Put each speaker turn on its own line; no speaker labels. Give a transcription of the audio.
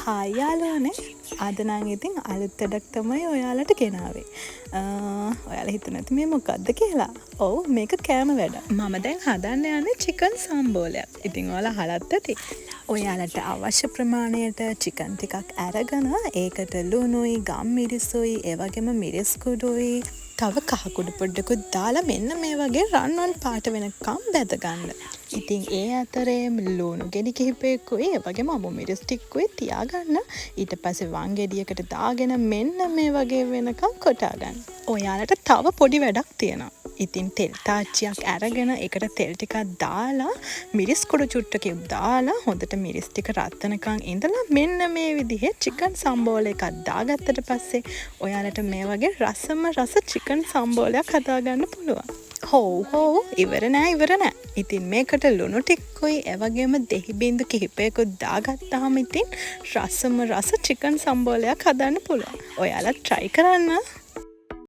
Hi යාළුවනේ අද නම් ඉතින් අලුත් වැඩක් තමයි ඔයාලට ගෙනාවේ. ඔයාලා හිතන ඇති මේ මොකක්ද කියලා. ඔව් මේක කෑම වැඩ. මම දැන් හදන්න යන්නේ චිකන් සම්බෝලයක්. ඉතින් ඔයාලා අහලත් ඇති. ඔයාලට අවශ්‍ය ප්‍රමාණයට චිකන් ටිකක් අරගෙන ඒකට ලුණුයි, ගම්මිරිසුයි, ඒ වගේම මිරිස් කුඩුයි, තව කහ කුඩු පොඩ්ඩකුත් දාලා මෙන්න මේ වගේ රන්වන් පාට වෙනකම් බැද ගන්න. ඉතින් ඒ අතරේ ලුණු ගෙඩි කිහිපයකුයි ඒ වගේම අමු මිරිස් ටිකකුයි තියාගන්න. ඊට පස්සේ වන් ගෙඩියකට දාගෙන මෙන්න මේ වගේ වෙනකම් කොටා ගන්න. ඔයාලට තව පොඩි වැඩක් තියෙනවා. ඉතින් තෙල් තාච්චියක් අරගෙන ඒකට තෙල් ටිකක් දාලා මිරිස් කුඩු චුට්ටකින් දාලා හොඳට මිරිස් ටික රත් වෙනකන් ඉඳලා මෙන්න මේ විදිහේ චිකන් සම්බෝල එකක් දාගත්තට පස්සේ ඔයාලට මේ වගේ රසම රස චිකන් සම්බෝලයක් හදාගන්න පුළුවන්. හෝ ඉවර නෑ. ඉතින් මේකට ලුණු ටිකකුයි ඒ වගේම දෙහි බින්දු කිහිපයකුත් දාගත්තාම ඉතින් රසම රස චිකන් සම්බෝලයක් හදන්න පුළුවන්. ඔයාලා try කරන්න.